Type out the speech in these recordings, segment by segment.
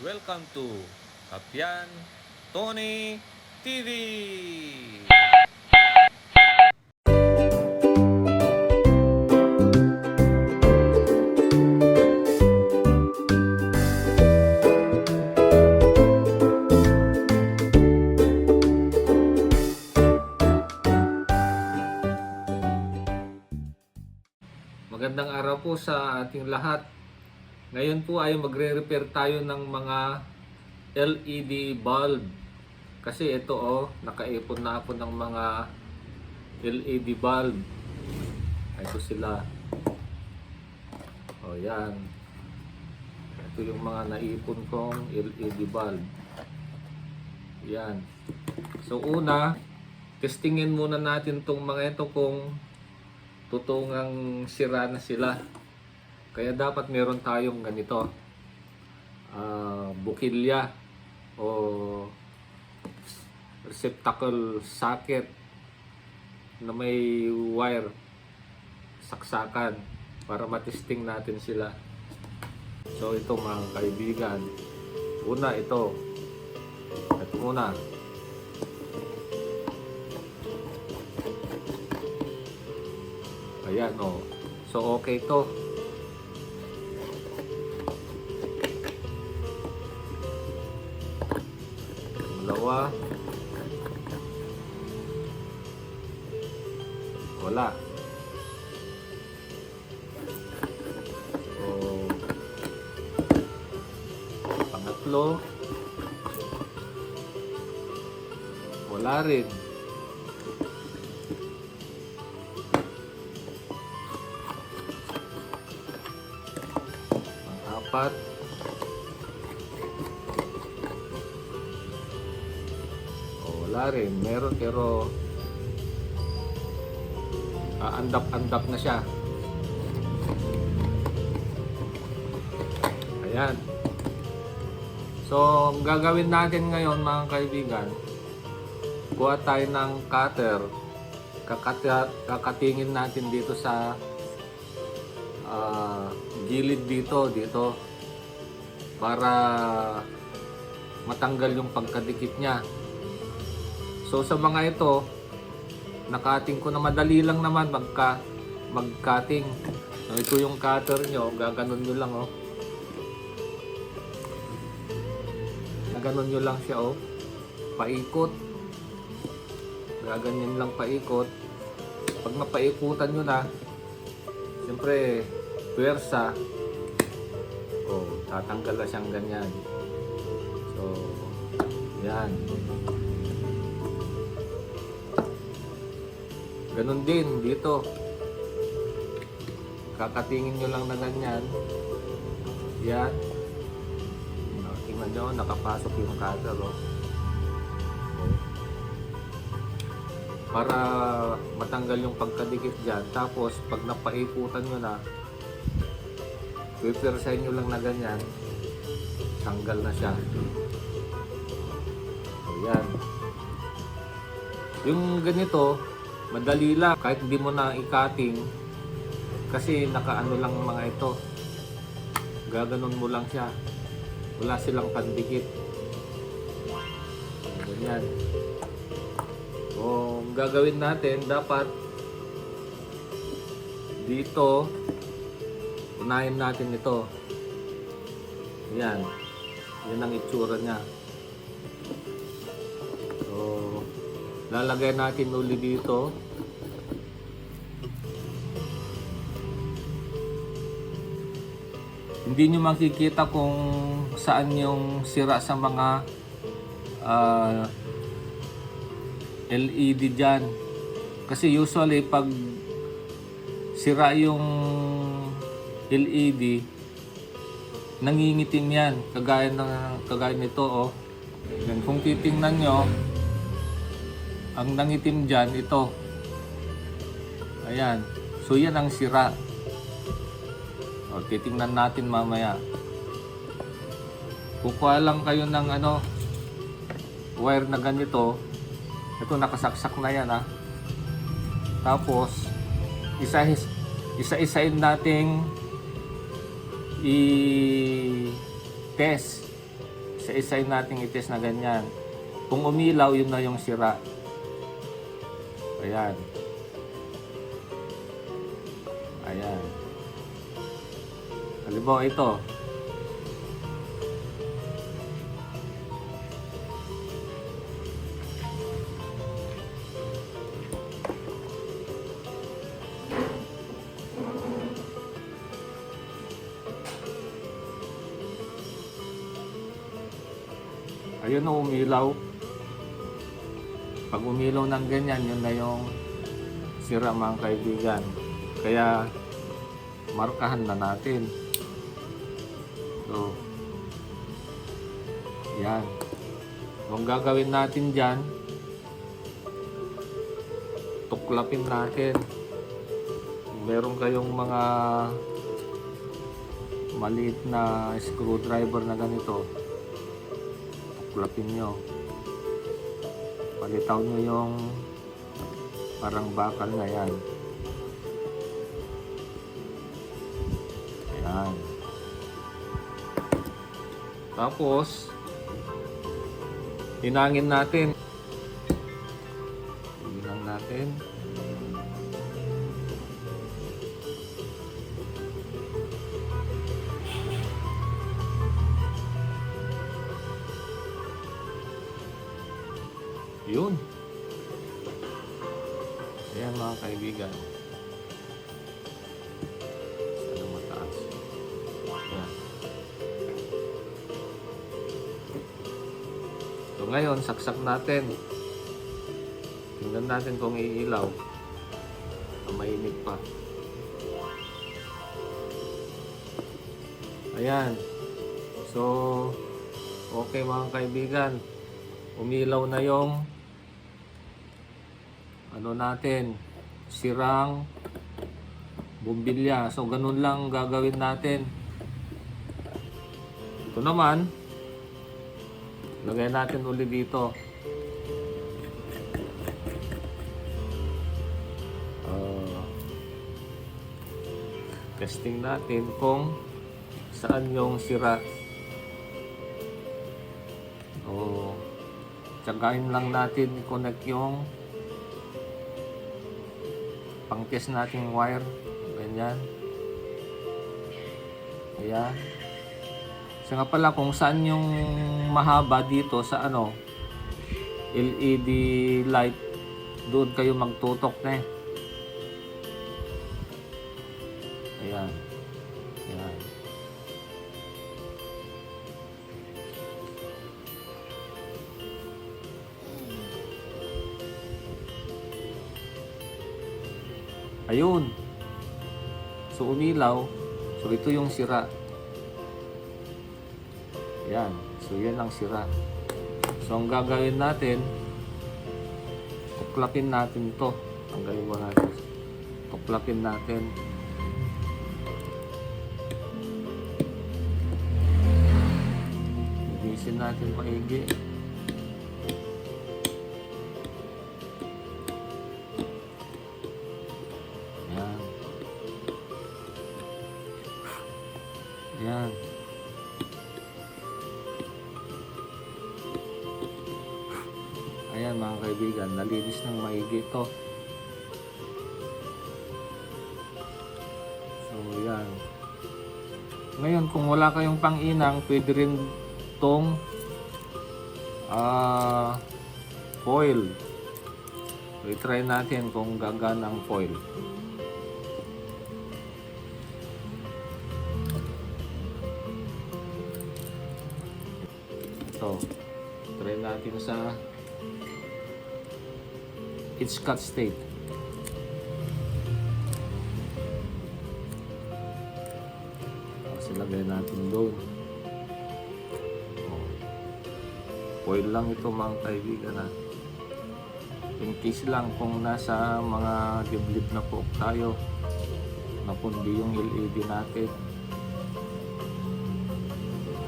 Welcome to Kapian Tony TV! Magandang araw po sa ating lahat. Ngayon po ay magre-repair tayo ng mga LED bulb. Kasi ito nakaipon na ako ng mga LED bulb. Ito sila. Yan. Ito yung mga naipon kong LED bulb. Yan. So una, testingin muna natin tong mga ito kung totoong ang sira na sila. Kaya dapat meron tayong ganito, bukilya o receptacle socket na may wire, saksakan, para matesting natin sila. So ito mga kaibigan, una ito muna. Ayan so okay to. Dalawa. Wala. So pangatlo. Wala rin. Pang-apat. Wala rin. Meron pero andap-andap na siya. Ayan. So, ang gagawin natin ngayon mga kaibigan, kuha tayo ng cutter. Kakatingin natin dito sa gilid dito para matanggal yung pagkadikit niya. So sa mga ito, nakating ko na, madali lang naman mag-cutting. So ito yung cutter nyo, gaganon nyo lang gaganon nyo lang siya paikot. Gaganyan lang paikot. Pag mapaikutan nyo na, siyempre puwersa, tatanggal na siyang ganyan. So yan. Ganon din dito. Kakatingin nyo lang na ganyan. Yan. Tingnan nyo, nakapasok yung cutter para matanggal yung pagkadikit dyan. Tapos pag napaikutan nyo na, pipirsahin nyo lang na ganyan, tanggal na siya. So yan. Yung ganito, madali lang, kahit hindi mo na i-cutting, kasi nakaano lang mga ito, gaganon mo lang siya, wala silang pandikit. Ganyan. So gagawin natin, dapat dito unahin natin ito. Yan ang itsura niya. Lalagay natin uli dito. Hindi nyo makikita kung saan yung sira sa mga LED dyan. Kasi usually pag sira yung LED, nangingitim yan. Kagaya nito Yan, kung titingnan nyo, ang nangitim dyan, ito. Ayan. So yan ang sira. Titingnan natin mamaya. Kukuha lang kayo ng wire na ganito. Ito nakasaksak na yan Tapos isa-isain nating i-test isa-isay nating itest na ganyan. Kung umilaw, yun na yung sira. Ayan. Ayan. Halimbawa ito. Ayun na umilaw. Pag umilaw ng ganyan, yun na yung sira mga kaibigan. Kaya markahan na natin. So, yan. Kung gagawin natin dyan, tuklapin natin. Kung meron kayong mga maliit na screwdriver na ganito, tuklapin nyo. Palitaw nyo yung parang bakal na yan. Ayan. Tapos, hinangin natin. Hinang natin. Yun. Ayan mga kaibigan. Sana mataas. Ayan. So ngayon, saksak natin. Tingnan natin kung iilaw. Mainit pa. Ayan. So, okay mga kaibigan. Umilaw na yung ano natin, sirang bumbilya. So, ganun lang gagawin natin. Ito naman, lagay natin ulit dito. Testing natin kung saan yung sira. Tsagain lang natin i-connect yung pang-test nating wire. Ganyan. Ayan. So nga pala kung saan yung mahaba dito sa ano, LED light, doon kayo magtutok na eh. Ayan. Ayan. Ayun. So umilaw. So ito yung sira. Yan. So yan ang sira. So ang gagawin natin, tuklapin natin to. Tanggalin mo natin. Tuklapin natin. Ibisin natin maigi. Yan. Ayan mga kaibigan, nalinis ng maigi ito. So yan. Ngayon kung wala kayong pang-inang, pwede rin itong foil. So i-try natin kung gagana ang foil. So, try natin sa It's cut state. Kasi lagay natin doon. Foil lang ito mga kaibigan ha. In case lang kung nasa mga liblib na po tayo, napundi yung LED natin.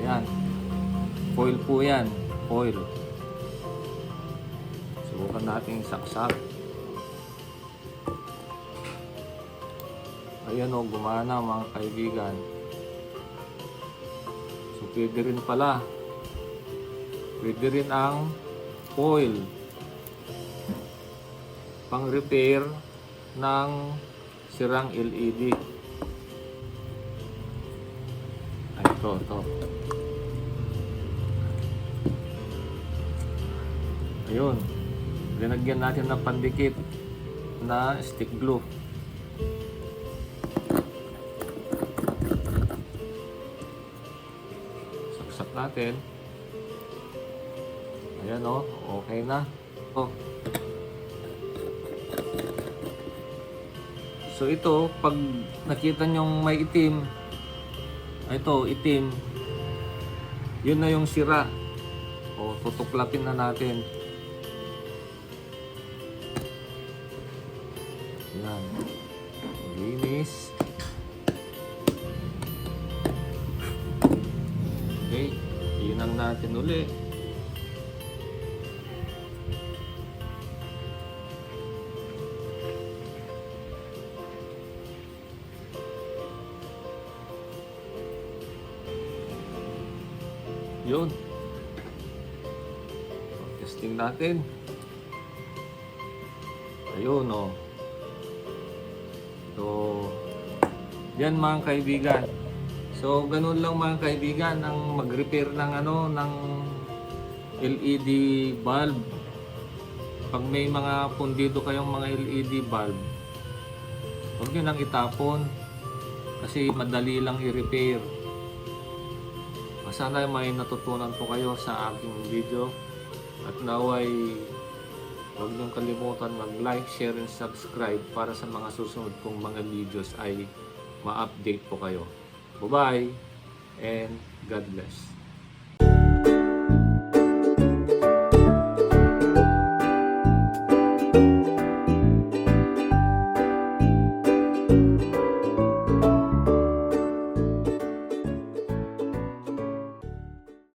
Ayan. Foil po yan. Foil. Subukan natin saksak. Ayan o, gumana mga kaibigan. So pwede rin pala Pwede rin ang foil. Pang-repair ng sirang LED. Ay, ito. Ayun. Linagyan natin ng pandikit na stick glue. Saksak natin. Ayan o. Okay na. So ito, pag nakita nyong may itim, ito, itim, yun na yung sira. O, tutuklapin na natin. Yan. Linis. Okay, inang natin uli. Yun. Testing natin. Ayun o. So, yan mga kaibigan. So, ganun lang mga kaibigan ang mag-repair ng ng LED bulb. Pag may mga pundido kayong mga LED bulb, huwag nyo nang itapon kasi madali lang i-repair. Sana may natutunan po kayo sa aking video at naway huwag niyong kalimutan mag-like, share, and subscribe para sa mga susunod kong mga videos ay ma-update po kayo. Bye-bye and God bless.